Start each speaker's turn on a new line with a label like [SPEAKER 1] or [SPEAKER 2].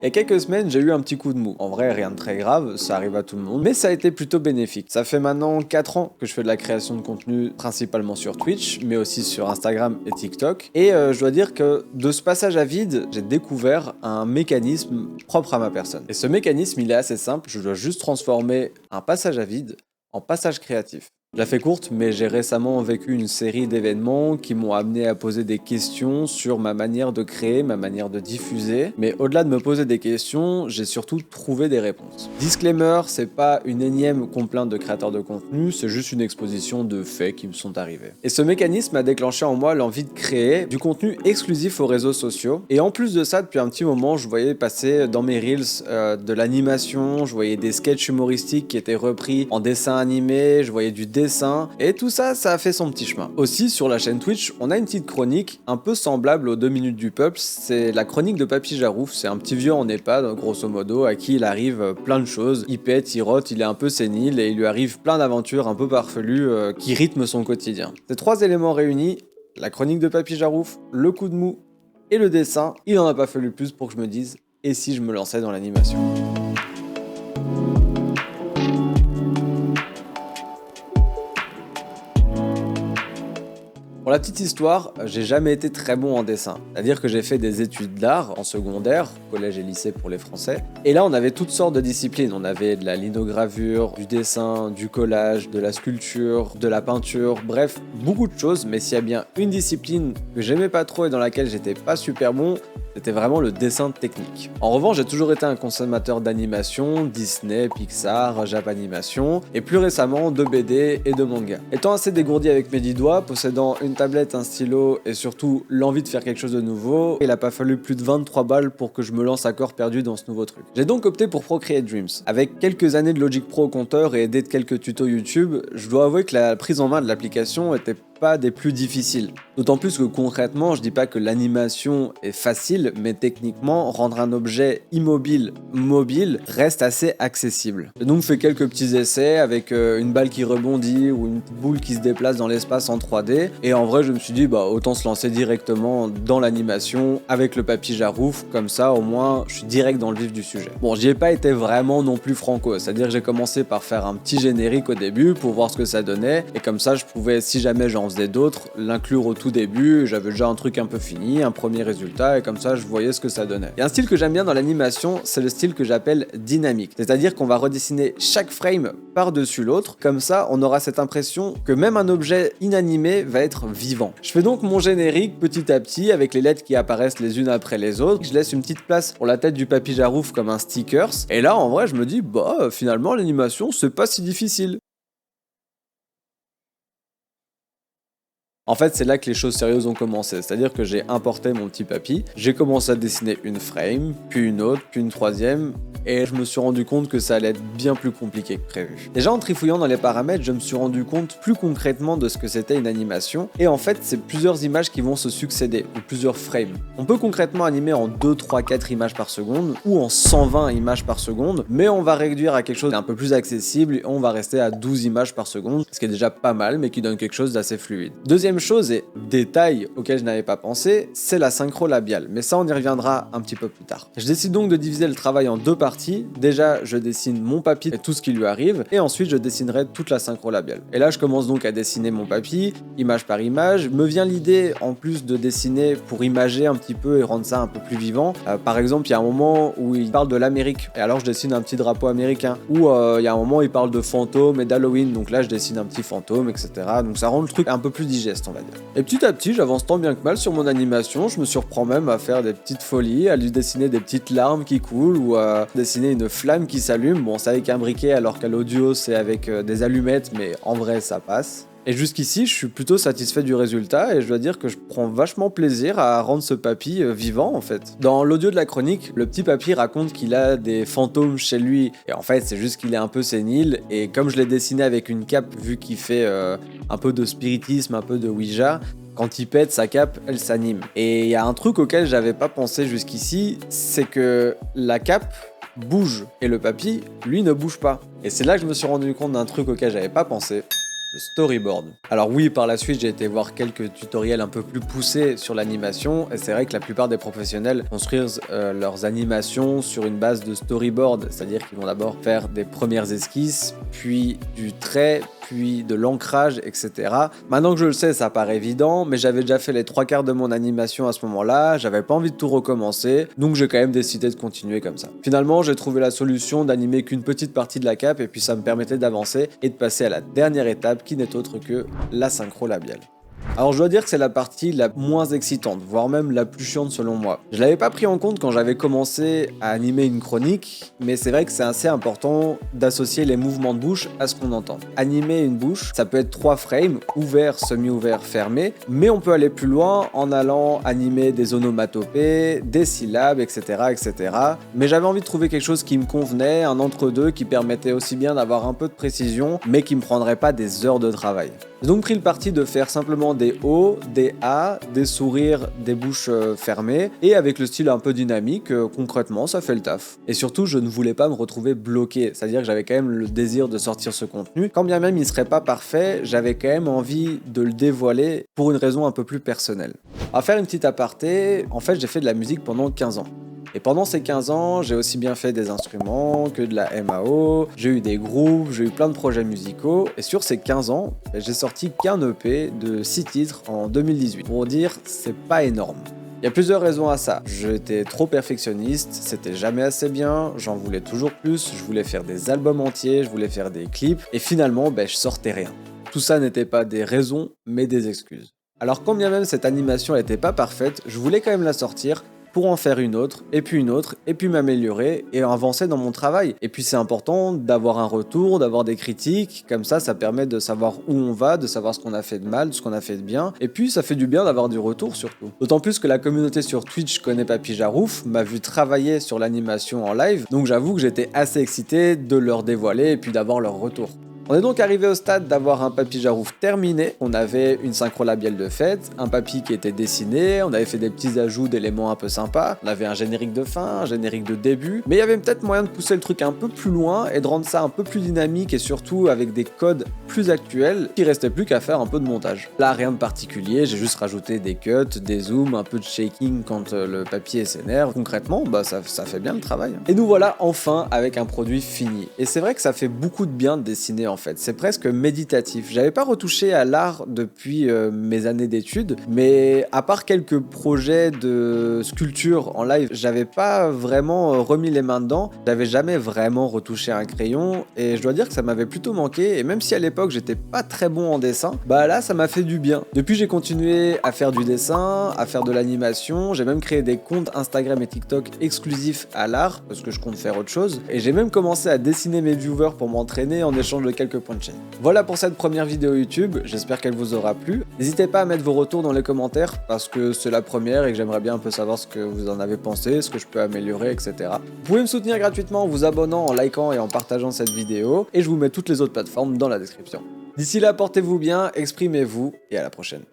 [SPEAKER 1] Il y a quelques semaines, j'ai eu un petit coup de mou. En vrai, rien de très grave, ça arrive à tout le monde, mais ça a été plutôt bénéfique. Ça fait maintenant 4 ans que je fais de la création de contenu, principalement sur Twitch, mais aussi sur Instagram et TikTok. Et je dois dire que de ce passage à vide, j'ai découvert un mécanisme propre à ma personne. Et ce mécanisme, il est assez simple, je dois juste transformer un passage à vide en passage créatif. Je la fais courte, mais j'ai récemment vécu une série d'événements qui m'ont amené à poser des questions sur ma manière de créer, ma manière de diffuser. Mais au-delà de me poser des questions, j'ai surtout trouvé des réponses. Disclaimer, c'est pas une énième complainte de créateur de contenu, c'est juste une exposition de faits qui me sont arrivés. Et ce mécanisme a déclenché en moi l'envie de créer du contenu exclusif aux réseaux sociaux. Et en plus de ça, depuis un petit moment, je voyais passer dans mes reels de l'animation, je voyais des sketchs humoristiques qui étaient repris en dessin animé, je voyais du dessin, et tout ça, ça a fait son petit chemin. Aussi, sur la chaîne Twitch, on a une petite chronique un peu semblable aux 2 minutes du peuple, c'est la chronique de Papy Jarouf, c'est un petit vieux en EHPAD, grosso modo, à qui il arrive plein de choses, il pète, il rote, il est un peu sénile, et il lui arrive plein d'aventures un peu farfelues qui rythment son quotidien. Ces 3 éléments réunis, la chronique de Papy Jarouf, le coup de mou et le dessin, il en a pas fallu plus pour que je me dise, et si je me lançais dans l'animation ? Pour la petite histoire, j'ai jamais été très bon en dessin. C'est-à-dire que j'ai fait des études d'art en secondaire, collège et lycée pour les Français. Et là, on avait toutes sortes de disciplines. On avait de la linogravure, du dessin, du collage, de la sculpture, de la peinture, bref, beaucoup de choses. Mais s'il y a bien une discipline que j'aimais pas trop et dans laquelle j'étais pas super bon, c'était vraiment le dessin technique. En revanche, j'ai toujours été un consommateur d'animation, Disney, Pixar, Japanimation, et plus récemment de BD et de manga. Étant assez dégourdi avec mes 10 doigts, possédant une tablette, un stylo et surtout l'envie de faire quelque chose de nouveau, il a pas fallu plus de 23 balles pour que je me lance à corps perdu dans ce nouveau truc. J'ai donc opté pour Procreate Dreams. Avec quelques années de Logic Pro au compteur et aidé de quelques tutos YouTube, je dois avouer que la prise en main de l'application était pas des plus difficiles. D'autant plus que concrètement, je dis pas que l'animation est facile, mais techniquement, rendre un objet immobile mobile reste assez accessible. J'ai donc fait quelques petits essais avec une balle qui rebondit ou une boule qui se déplace dans l'espace en 3D, et en vrai je me suis dit autant se lancer directement dans l'animation avec le Papy Jarouf, comme ça au moins je suis direct dans le vif du sujet. Bon, j'y ai pas été vraiment non plus franco, c'est-à-dire que j'ai commencé par faire un petit générique au début pour voir ce que ça donnait, et comme ça je pouvais, si jamais j'en faisais d'autres, l'inclure au tout début, j'avais déjà un truc un peu fini, un premier résultat, et comme ça je voyais ce que ça donnait. Il y a un style que j'aime bien dans l'animation, c'est le style que j'appelle dynamique, c'est-à-dire qu'on va redessiner chaque frame par-dessus l'autre, comme ça on aura cette impression que même un objet inanimé va être vivant. Je fais donc mon générique petit à petit avec les lettres qui apparaissent les unes après les autres, je laisse une petite place pour la tête du Papy Jarouf comme un stickers, et là en vrai je me dis finalement l'animation c'est pas si difficile. En fait, c'est là que les choses sérieuses ont commencé, c'est-à-dire que j'ai importé mon petit papy, j'ai commencé à dessiner une frame, puis une autre, puis une troisième, et je me suis rendu compte que ça allait être bien plus compliqué que prévu. Déjà en trifouillant dans les paramètres, je me suis rendu compte plus concrètement de ce que c'était une animation, et en fait, c'est plusieurs images qui vont se succéder, ou plusieurs frames. On peut concrètement animer en 2, 3, 4 images par seconde, ou en 120 images par seconde, mais on va réduire à quelque chose d'un peu plus accessible, et on va rester à 12 images par seconde, ce qui est déjà pas mal, mais qui donne quelque chose d'assez fluide. Deuxième chose et détail auquel je n'avais pas pensé, c'est la synchro labiale, mais ça on y reviendra un petit peu plus tard. Je décide donc de diviser le travail en 2 parties. Déjà, je dessine mon papy et tout ce qui lui arrive, et ensuite je dessinerai toute la synchro labiale. Et là, je commence donc à dessiner mon papy, image par image. Me vient l'idée, en plus de dessiner pour imager un petit peu et rendre ça un peu plus vivant. Par exemple, il y a un moment où il parle de l'Amérique, et alors je dessine un petit drapeau américain. Ou il y a un moment où il parle de fantômes et d'Halloween, donc là je dessine un petit fantôme, etc. Donc ça rend le truc un peu plus digeste, on va dire. Et petit à petit, j'avance tant bien que mal sur mon animation, je me surprends même à faire des petites folies, à lui dessiner des petites larmes qui coulent, ou à dessiner une flamme qui s'allume. Bon, c'est avec un briquet, alors qu'à l'audio, c'est avec des allumettes, mais en vrai, ça passe. Et jusqu'ici, je suis plutôt satisfait du résultat, et je dois dire que je prends vachement plaisir à rendre ce papy vivant en fait. Dans l'audio de la chronique, le petit papy raconte qu'il a des fantômes chez lui, et en fait c'est juste qu'il est un peu sénile, et comme je l'ai dessiné avec une cape, vu qu'il fait un peu de spiritisme, un peu de Ouija, quand il pète, sa cape, elle s'anime. Et il y a un truc auquel j'avais pas pensé jusqu'ici, c'est que la cape bouge, et le papy, lui, ne bouge pas. Et c'est là que je me suis rendu compte d'un truc auquel j'avais pas pensé. le storyboard. Alors oui, par la suite, j'ai été voir quelques tutoriels un peu plus poussés sur l'animation, et c'est vrai que la plupart des professionnels construisent leurs animations sur une base de storyboard, c'est-à-dire qu'ils vont d'abord faire des premières esquisses, puis du trait, puis de l'ancrage, etc. Maintenant que je le sais, ça paraît évident, mais j'avais déjà fait les 3/4 de mon animation à ce moment-là, j'avais pas envie de tout recommencer, donc j'ai quand même décidé de continuer comme ça. Finalement, j'ai trouvé la solution d'animer qu'une petite partie de la cape, et puis ça me permettait d'avancer et de passer à la dernière étape qui n'est autre que la synchro labiale. Alors je dois dire que c'est la partie la moins excitante, voire même la plus chiante selon moi. Je l'avais pas pris en compte quand j'avais commencé à animer une chronique, mais c'est vrai que c'est assez important d'associer les mouvements de bouche à ce qu'on entend. Animer une bouche, ça peut être 3 frames, ouvert, semi-ouvert, fermé, mais on peut aller plus loin en allant animer des onomatopées, des syllabes, etc. etc. Mais j'avais envie de trouver quelque chose qui me convenait, un entre-deux qui permettait aussi bien d'avoir un peu de précision, mais qui me prendrait pas des heures de travail. J'ai donc pris le parti de faire simplement des O, des A, des sourires, des bouches fermées, et avec le style un peu dynamique, concrètement ça fait le taf. Et surtout je ne voulais pas me retrouver bloqué, c'est-à-dire que j'avais quand même le désir de sortir ce contenu, quand bien même il serait pas parfait, j'avais quand même envie de le dévoiler pour une raison un peu plus personnelle. À faire une petite aparté, en fait j'ai fait de la musique pendant 15 ans. Et pendant ces 15 ans, j'ai aussi bien fait des instruments que de la MAO, j'ai eu des groupes, j'ai eu plein de projets musicaux, et sur ces 15 ans, j'ai sorti qu'un EP de 6 titres en 2018. Pour dire, c'est pas énorme. Il y a plusieurs raisons à ça. J'étais trop perfectionniste, c'était jamais assez bien, j'en voulais toujours plus, je voulais faire des albums entiers, je voulais faire des clips, et finalement, je sortais rien. Tout ça n'était pas des raisons, mais des excuses. Alors quand bien même cette animation n'était pas parfaite, je voulais quand même la sortir, pour en faire une autre, et puis m'améliorer et avancer dans mon travail. Et puis c'est important d'avoir un retour, d'avoir des critiques, comme ça permet de savoir où on va, de savoir ce qu'on a fait de mal, ce qu'on a fait de bien, et puis ça fait du bien d'avoir du retour surtout. D'autant plus que la communauté sur Twitch connaît Papy Jarouf, m'a vu travailler sur l'animation en live, donc j'avoue que j'étais assez excité de leur dévoiler et puis d'avoir leur retour. On est donc arrivé au stade d'avoir un Papy Jarouf terminé, on avait une synchro labiale de fête, un papy qui était dessiné, on avait fait des petits ajouts d'éléments un peu sympas, on avait un générique de fin, un générique de début, mais il y avait peut-être moyen de pousser le truc un peu plus loin et de rendre ça un peu plus dynamique et surtout avec des codes plus actuels, il restait plus qu'à faire un peu de montage. Là rien de particulier, j'ai juste rajouté des cuts, des zooms, un peu de shaking quand le papier s'énerve, concrètement ça fait bien le travail. Et nous voilà enfin avec un produit fini, et c'est vrai que ça fait beaucoup de bien de dessiner en fait, c'est presque méditatif. J'avais pas retouché à l'art depuis mes années d'études, mais à part quelques projets de sculpture en live, j'avais pas vraiment remis les mains dedans, j'avais jamais vraiment retouché un crayon, et je dois dire que ça m'avait plutôt manqué, et même si à l'époque j'étais pas très bon en dessin, là ça m'a fait du bien. Depuis j'ai continué à faire du dessin, à faire de l'animation, j'ai même créé des comptes Instagram et TikTok exclusifs à l'art, parce que je compte faire autre chose, et j'ai même commencé à dessiner mes viewers pour m'entraîner en échange de quelques points de chaîne. Voilà pour cette première vidéo YouTube, j'espère qu'elle vous aura plu. N'hésitez pas à mettre vos retours dans les commentaires parce que c'est la première et que j'aimerais bien un peu savoir ce que vous en avez pensé, ce que je peux améliorer, etc. Vous pouvez me soutenir gratuitement en vous abonnant, en likant et en partageant cette vidéo, et je vous mets toutes les autres plateformes dans la description. D'ici là, portez-vous bien, exprimez-vous et à la prochaine.